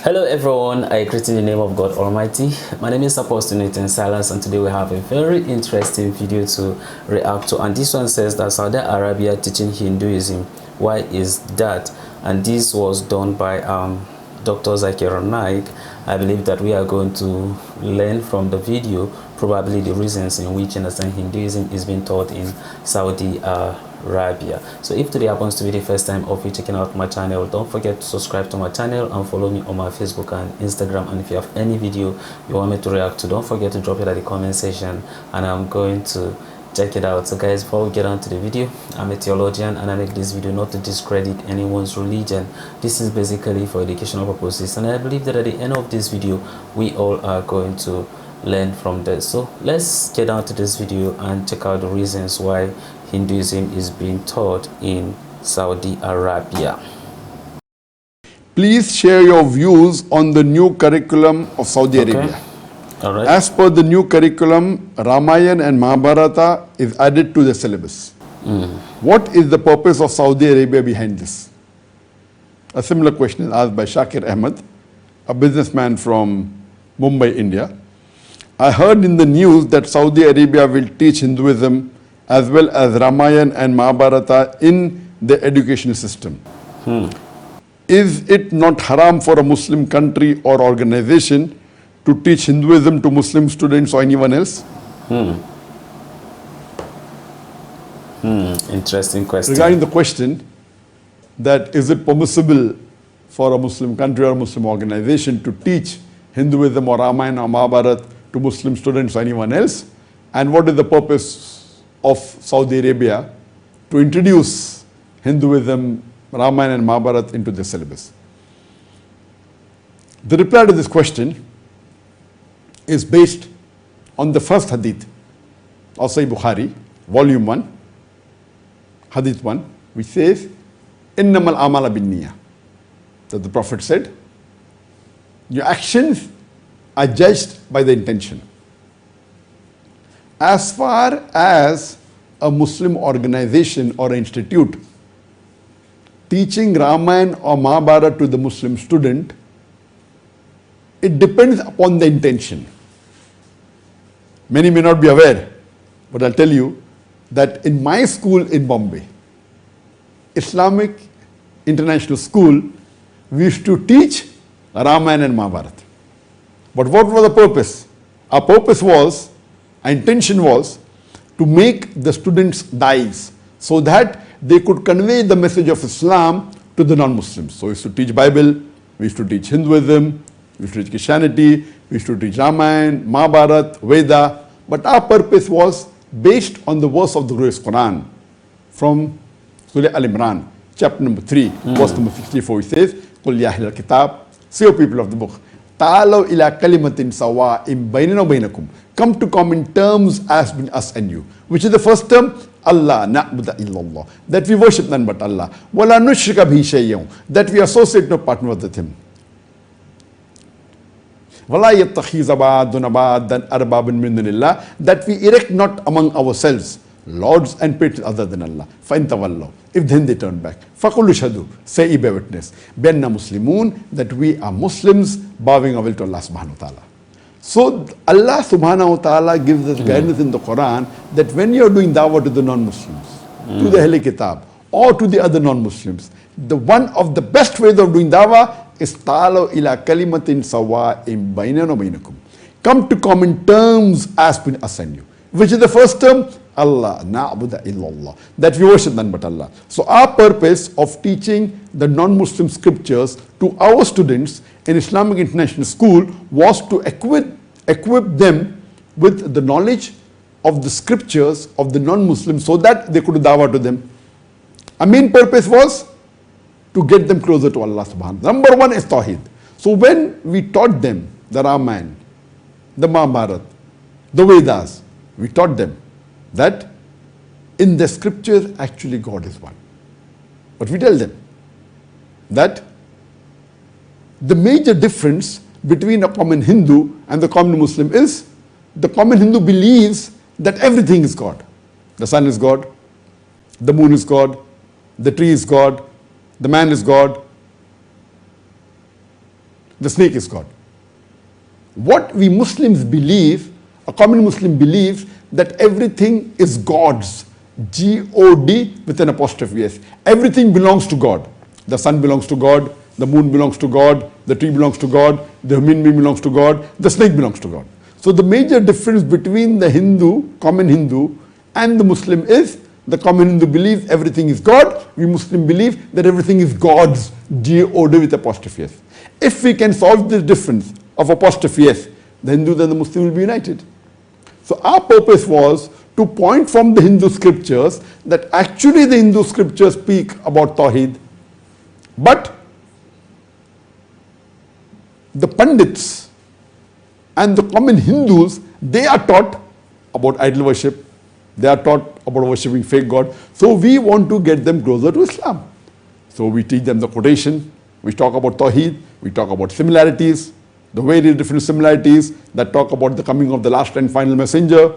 Hello everyone, I greet in the name of God Almighty. My name is Apostle Nathan Silas, and today we have a very interesting video to react to, and this one says that Saudi Arabia teaching Hinduism. Why is that? And this was done by Dr. Zakir Naik. I believe that we are going to learn from the video probably the reasons in which Hinduism is being taught in Saudi Arabia. So if today happens to be the first time of you checking out my channel, don't forget to subscribe to my channel and follow me on my Facebook and Instagram. And if you have any video you want me to react to, don't forget to drop it at the comment section and I'm going to check it out. So guys, before we get on to the video, I'm a theologian and I make this video not to discredit anyone's religion. This is basically for educational purposes, and I believe that at the end of this video we all are going to learn from this. So let's get down to this video and check out the reasons why Hinduism is being taught in Saudi Arabia. Please share your views on the new curriculum of Saudi Arabia. All right. As per the new curriculum, Ramayana and Mahabharata is added to the syllabus. What is the purpose of Saudi Arabia behind this? A similar question is asked by Zakir Ahmed, a businessman from Mumbai, India. I heard in the news that Saudi Arabia will teach Hinduism as well as Ramayana and Mahabharata in the education system. Is it not haram for a Muslim country or organization to teach Hinduism to Muslim students or anyone else? Interesting question. Regarding the question that is it permissible for a Muslim country or Muslim organization to teach Hinduism or Ramayana or Mahabharata to Muslim students or anyone else, and what is the purpose of Saudi Arabia to introduce Hinduism, Ramayana and Mahabharata into the syllabus? The reply to this question is based on the first hadith of Sahih Bukhari, volume 1, hadith 1, which says, Innamal amala bin niyyah. That the Prophet said, your actions are judged by the intention. As far as a Muslim organization or institute teaching Ramayana or Mahabharata to the Muslim student, it depends upon the intention. Many may not be aware, but I'll tell you that in my school in Bombay, Islamic International School, we used to teach Ramayana and Mahabharata. But what was the purpose? Our purpose was, our intention was to make the students dais so that they could convey the message of Islam to the non-Muslims. So we used to teach Bible, we used to teach Hinduism, we used to teach Christianity, we used to teach Ramayana, Mahabharata, Veda. But our purpose was based on the verse of the glorious Quran from Surah Al-Imran, chapter number 3, verse number 64, which says, Qul ya ahlal kitab, say, O people of the book, ta'alaw ila kalimatin sawa'im bainana wa bainakum. Come to common terms as between us and you. Which is the first term? Allah na'budu illallah. That we worship none but Allah. Wala nushrika bihi shay'an. That we associate no partner with him. Wala yattakhiza ba'duna ba'dan arbaban min dunillah. That we erect not among ourselves lords and patrons other than Allah. Fa in tawallaw. If then they turn back. Faqul shahadu. Say, bear witness. Bianna muslimun. That we are Muslims bowing our will to Allah subhanahu wa ta'ala. So Allah subhanahu wa ta'ala gives us guidance in the Quran that when you are doing dawah to the non-Muslims, to the Ahl Kitab or to the other non-Muslims, the one of the best ways of doing dawah is ta'alaw ila kalimatin sawa'im bainana wa bainakum. Come to common terms as between us and you. Which is the first term? Allah na'budu illallah. That we worship none but Allah. So our purpose of teaching the non-Muslim scriptures to our students in Islamic International School was to equip them with the knowledge of the scriptures of the non-Muslims so that they could do dawah to them. Our main purpose was to get them closer to Allah subhanahu wa ta'ala. Number one is Tawheed. So when we taught them the Ramayana, the Mahabharata, the Vedas, we taught them that in the scriptures actually God is one. But we tell them that the major difference between a common Hindu and the common Muslim is the common Hindu believes that everything is God. The sun is God, the moon is God, the tree is God, the man is God. The snake is God. What we Muslims believe, a common Muslim believes that everything is God's. G-O-D with an apostrophe S. Everything belongs to God. The sun belongs to God, the moon belongs to God, the tree belongs to God, the human being belongs to God, the snake belongs to God. So the major difference between the Hindu, common Hindu, and the Muslim is the common Hindu believes everything is God. We Muslim believe that everything is God's. G-O-D with apostrophe S. If we can solve this difference of apostrophe S, the Hindus and the Muslim will be united. So our purpose was to point from the Hindu scriptures that actually the Hindu scriptures speak about Tawheed, but the Pandits and the common Hindus, they are taught about idol worship, they are taught about worshipping fake God. So we want to get them closer to Islam. So we teach them the quotation, we talk about Tawheed, we talk about similarities, the various different similarities that talk about the coming of the last and final messenger.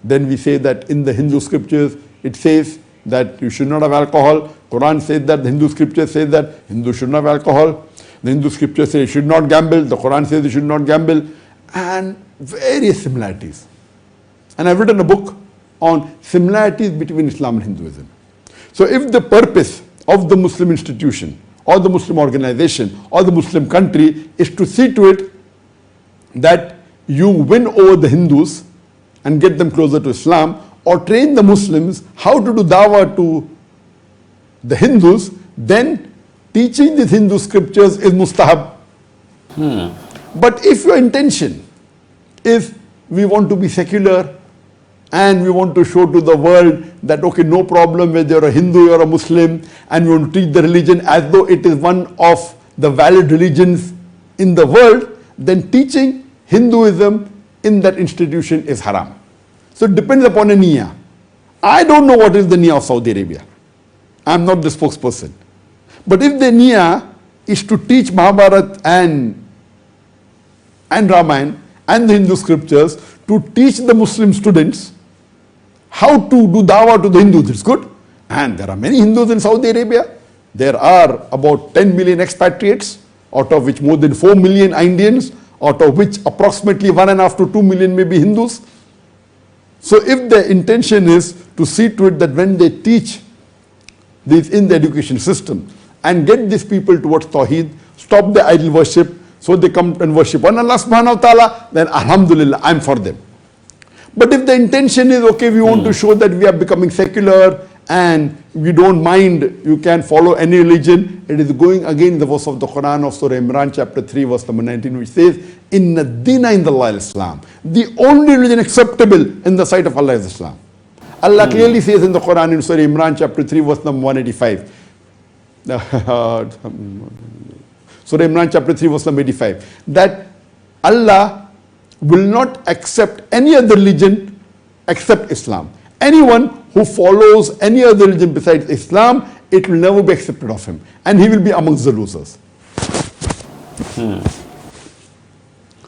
Then we say that in the Hindu scriptures, it says that you should not have alcohol. Quran says that, the Hindu scriptures say that Hindu should not have alcohol. The Hindu scriptures say you should not gamble. The Quran says you should not gamble. And various similarities. And I've written a book on similarities between Islam and Hinduism. So if the purpose of the Muslim institution or the Muslim organization or the Muslim country is to see to it that you win over the Hindus and get them closer to Islam, or train the Muslims how to do dawah to the Hindus, then teaching these Hindu scriptures is mustahab. But if your intention is we want to be secular and we want to show to the world that okay, no problem whether you're a Hindu or a Muslim, and we want to teach the religion as though it is one of the valid religions in the world, then teaching Hinduism in that institution is haram. So it depends upon a niyyah. I don't know what is the niyyah of Saudi Arabia. I am not the spokesperson. But if the niyyah is to teach Mahabharata and Ramayana and the Hindu scriptures, to teach the Muslim students how to do dawah to the Hindus, it's good. And there are many Hindus in Saudi Arabia. There are about 10 million expatriates, out of which more than 4 million are Indians, out of which approximately 1.5 to 2 million may be Hindus. So if the intention is to see to it that when they teach this in the education system and get these people towards Tawheed, stop the idol worship, so they come and worship one Allah subhanahu wa ta'ala, then alhamdulillah, I'm for them. But if the intention is, okay, we want to show that we are becoming secular and we don't mind, you can follow any religion, it is going again the verse of the Quran of Surah Imran chapter 3 verse number 19, which says, Inna dina in the Allah Islam. The only religion acceptable in the sight of Allah is Islam. Allah clearly says in the Quran in Surah Imran chapter 3 verse number 185. Surah Imran chapter 3 verse number 85. That Allah will not accept any other religion except Islam. Anyone who follows any other religion besides Islam, it will never be accepted of him. And he will be amongst the losers.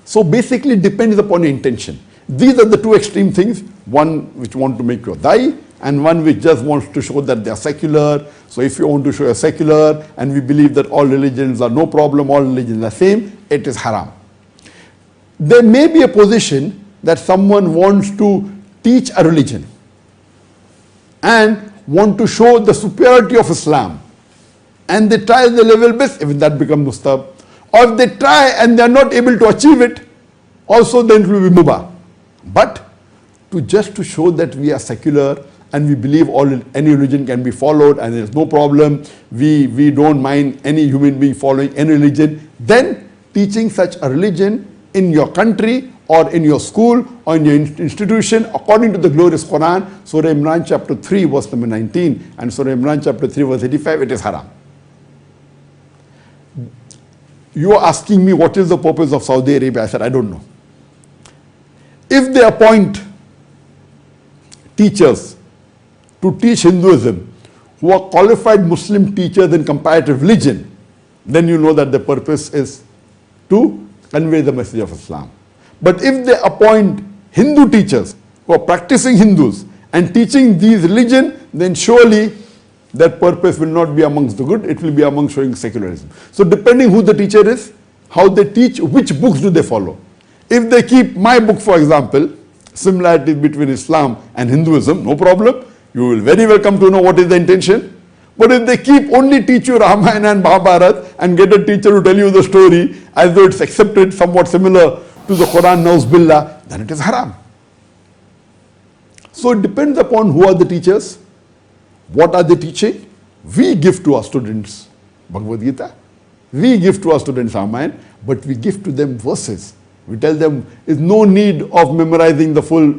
So basically it depends upon your intention. These are the two extreme things. One which want to make you a dai, and one which just wants to show that they are secular. So if you want to show you're secular and we believe that all religions are no problem, all religions are same, it is haram. There may be a position that someone wants to teach a religion and want to show the superiority of Islam, and they try the level best, if that becomes mustab. Or if they try and they are not able to achieve it, also then it will be mubah. But just to show that we are secular and we believe any religion can be followed and there is no problem, we don't mind any human being following any religion, then teaching such a religion in your country or in your school or in your institution according to the glorious Quran, Surah Imran chapter 3 verse number 19 and Surah Imran chapter 3 verse 85, it is haram. You are asking me what is the purpose of Saudi Arabia. I said, I don't know. If they appoint teachers to teach Hinduism who are qualified Muslim teachers in comparative religion, then you know that the purpose is to convey the message of Islam. But if they appoint Hindu teachers who are practicing Hindus and teaching these religion, then surely that purpose will not be amongst the good, it will be amongst showing secularism. So depending who the teacher is how they teach, which books do they follow. If they keep my book, for example, similarities between Islam and Hinduism, no problem. You will very well come to know what is the intention. But if they keep only teach you Ramayana and Mahabharata and get a teacher to tell you the story as though it's accepted, somewhat similar to the Quran, Nauz Billah, then it is haram. So it depends upon who are the teachers, what are they teaching. We give to our students Bhagavad Gita, we give to our students Ramayana, but we give to them verses. We tell them there is no need of memorizing the full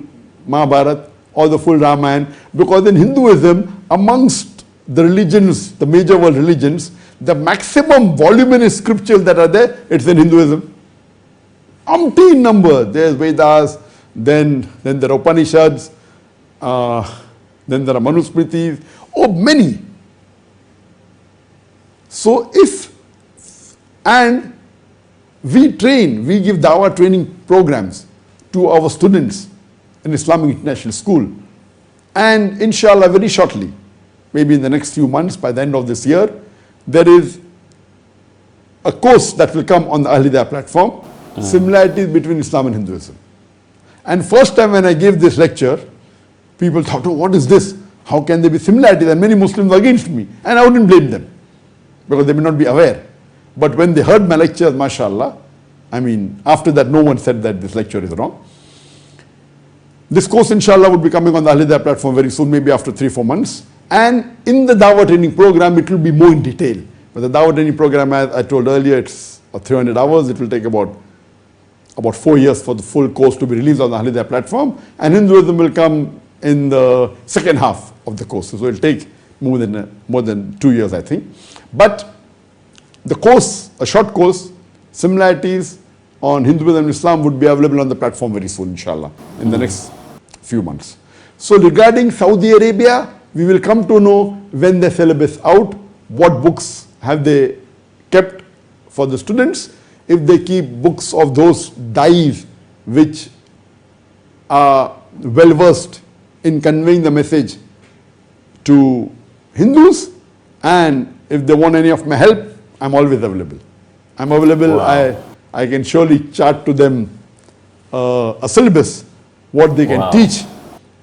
Mahabharata or the full Ramayana, because in Hinduism, amongst the religions, the major world religions, the maximum voluminous scriptures that are there, it's in Hinduism. Umpteen number. There's Vedas, then there are Upanishads, then there are Manusmritis, many. So and we give Dawah training programs to our students in Islamic International School. And inshallah, very shortly, maybe in the next few months, by the end of this year, there is a course that will come on the Al-Hidayah platform, similarities between Islam and Hinduism. And first time when I gave this lecture, people thought, oh, what is this? How can there be similarities? And many Muslims were against me. And I wouldn't blame them, because they may not be aware. But when they heard my lectures, mashallah, I mean, after that, no one said that this lecture is wrong. This course, inshallah, would be coming on the Al-Hidayah platform very soon, maybe after 3-4 months. And in the Dawah training program, it will be more in detail. But the Dawah training program, as I told earlier, it's 300 hours. It will take about 4 years for the full course to be released on the Al-Hidayah platform. And Hinduism will come in the second half of the course. So it will take more than 2 years, I think. But the course, a short course, similarities on Hinduism and Islam, would be available on the platform very soon, inshallah, in the next few months. So regarding Saudi Arabia, we will come to know when the syllabus out, what books have they kept for the students. If they keep books of those dais which are well versed in conveying the message to Hindus, and if they want any of my help, I'm always available. I'm available. Wow. I can surely chart to them a syllabus, what they can teach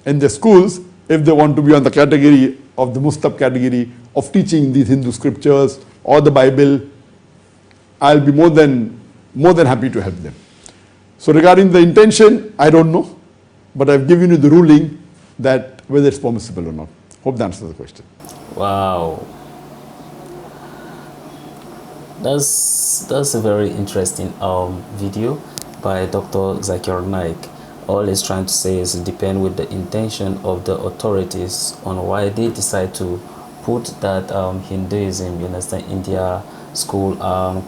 in their schools, if they want to be on the category of the Mustab category of teaching these Hindu scriptures or the Bible. I'll be more than happy to help them. So regarding the intention, I don't know, but I've given you the ruling that whether it's permissible or not. Hope that answers the question. Wow. That's a very interesting video by Dr. Zakir Naik. All he's trying to say is it depends with the intention of the authorities on why they decide to put that Hinduism, you understand, in their school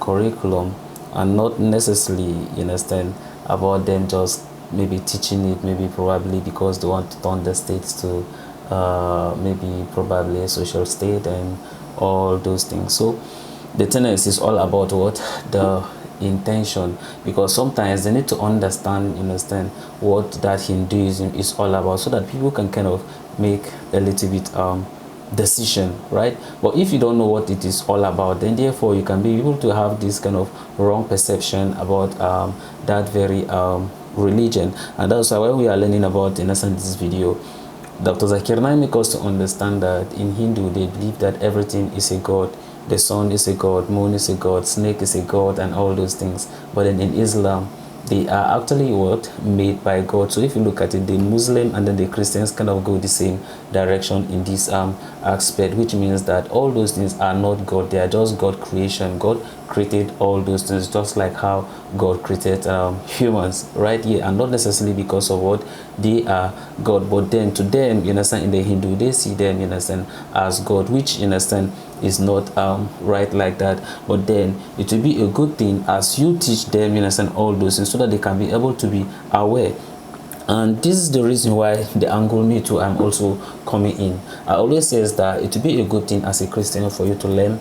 curriculum, and not necessarily, you understand, about them just maybe teaching it, maybe probably because they want to turn the states to maybe probably a social state and all those things. So the tenets is all about what? The intention, because sometimes they need to understand what that Hinduism is all about, so that people can kind of make a little bit decision, right? But if you don't know what it is all about, then therefore you can be able to have this kind of wrong perception about that very religion. And that's why when we are learning about, in essence, this video, Dr. Zakir Naik makes us to understand that in Hindu they believe that everything is a god. The sun is a god, moon is a god, snake is a god, and all those things. But then in Islam, they are actually what? Made by God. So if you look at it, the Muslim and then the Christians kind of go the same direction in this aspect, which means that all those things are not God. They are just God creation. God created all those things, just like how God created humans, right? Yeah, and not necessarily because of what they are God, but then to them, you understand, in the Hindu, they see them, you understand, as God, which, you understand, is not right like that. But then it will be a good thing as you teach them, you understand, all those things, so that they can be able to be aware. And this is the reason why the angle me too I'm also coming in. I always says that it will be a good thing as a Christian for you to learn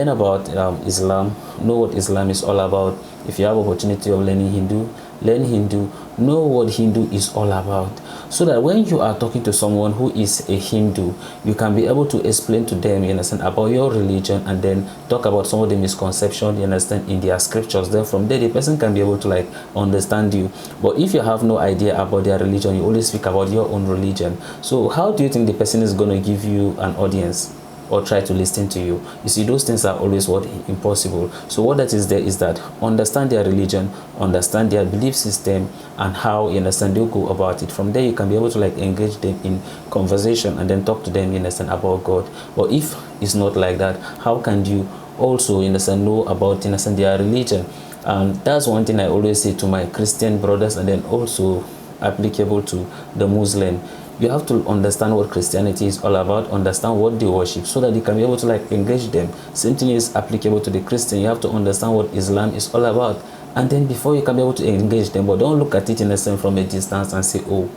about Islam, know what Islam is all about. If you have opportunity of learning Hindu, learn Hindu, know what Hindu is all about, so that when you are talking to someone who is a Hindu, you can be able to explain to them, you understand, about your religion, and then talk about some of the misconceptions, you understand, in their scriptures. Then from there the person can be able to like understand you. But if you have no idea about their religion, you only speak about your own religion, so how do you think the person is going to give you an audience or try to listen to you? You see, those things are always what impossible. So what that is there is that understand their religion, understand their belief system, and how, you understand, they'll go about it. From there you can be able to like engage them in conversation and then talk to them, you understand, about God. But if it's not like that, how can you also, you understand, know about, you understand, their religion? That's one thing I always say to my Christian brothers, and then also applicable to the Muslim. You have to understand what Christianity is all about, understand what they worship, so that you can be able to like engage them. Same thing is applicable to the Christian. You have to understand what Islam is all about, and then before you can be able to engage them. But don't look at it in the same from a distance and say, oh,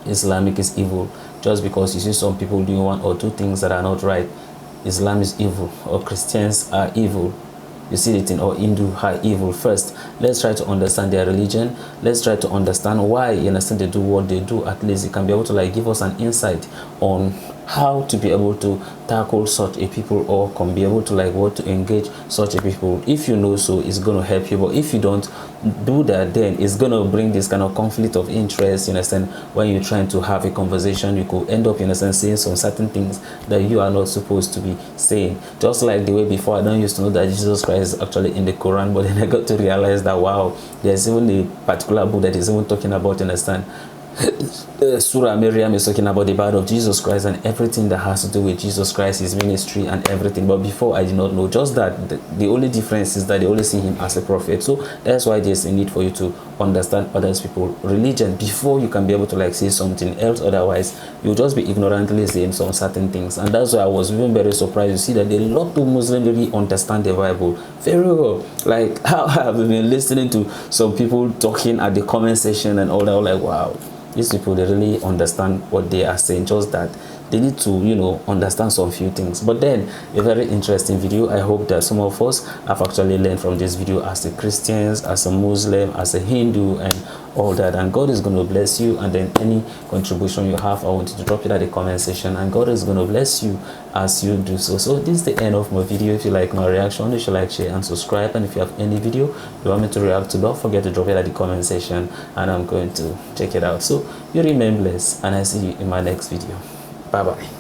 Islamic is evil, just because you see some people doing one or two things that are not right. Islam is evil, or Christians are evil. You see it in, or Hindu are evil. First, let's try to understand their religion. Let's try to understand why, you understand, they do what they do. At least it can be able to like give us an insight on how to be able to tackle such a people, or can be able to like what to engage such a people. If you know, so it's going to help you. But if you don't do that, then it's going to bring this kind of conflict of interest, you understand. When you're trying to have a conversation, you could end up, you understand, saying some certain things that you are not supposed to be saying. Just like the way before, I don't used to know that Jesus Christ is actually in the Quran, but then I got to realize that, wow, there's even a particular book that is even talking about, you understand, Surah Miriam is talking about the birth of Jesus Christ and everything that has to do with Jesus Christ, his ministry and everything. But before, I did not know. Just that the only difference is that they only see him as a prophet. So that's why there's a need for you to understand other people's religion before you can be able to like say something else. Otherwise, you'll just be ignorantly saying some certain things. And that's why I was even very surprised to see that a lot of Muslims really understand the Bible very well. Like how I've been listening to some people talking at the comment section and all that. I'm like, wow, these people, they really understand what they are saying. Just that they need to, you know, understand some few things. But then a very interesting video. I hope that some of us have actually learned from this video, as a Christians, as a Muslim, as a Hindu, and all that. And God is going to bless you. And then any contribution you have, I want you to drop it at the comment section, and God is going to bless you as you do so. So this is the end of my video. If you like my reaction, you should like, share, and subscribe. And if you have any video you want me to react to, don't forget to drop it at the comment section, and I'm going to check it out. So you remain blessed, and I see you in my next video. Bye bye.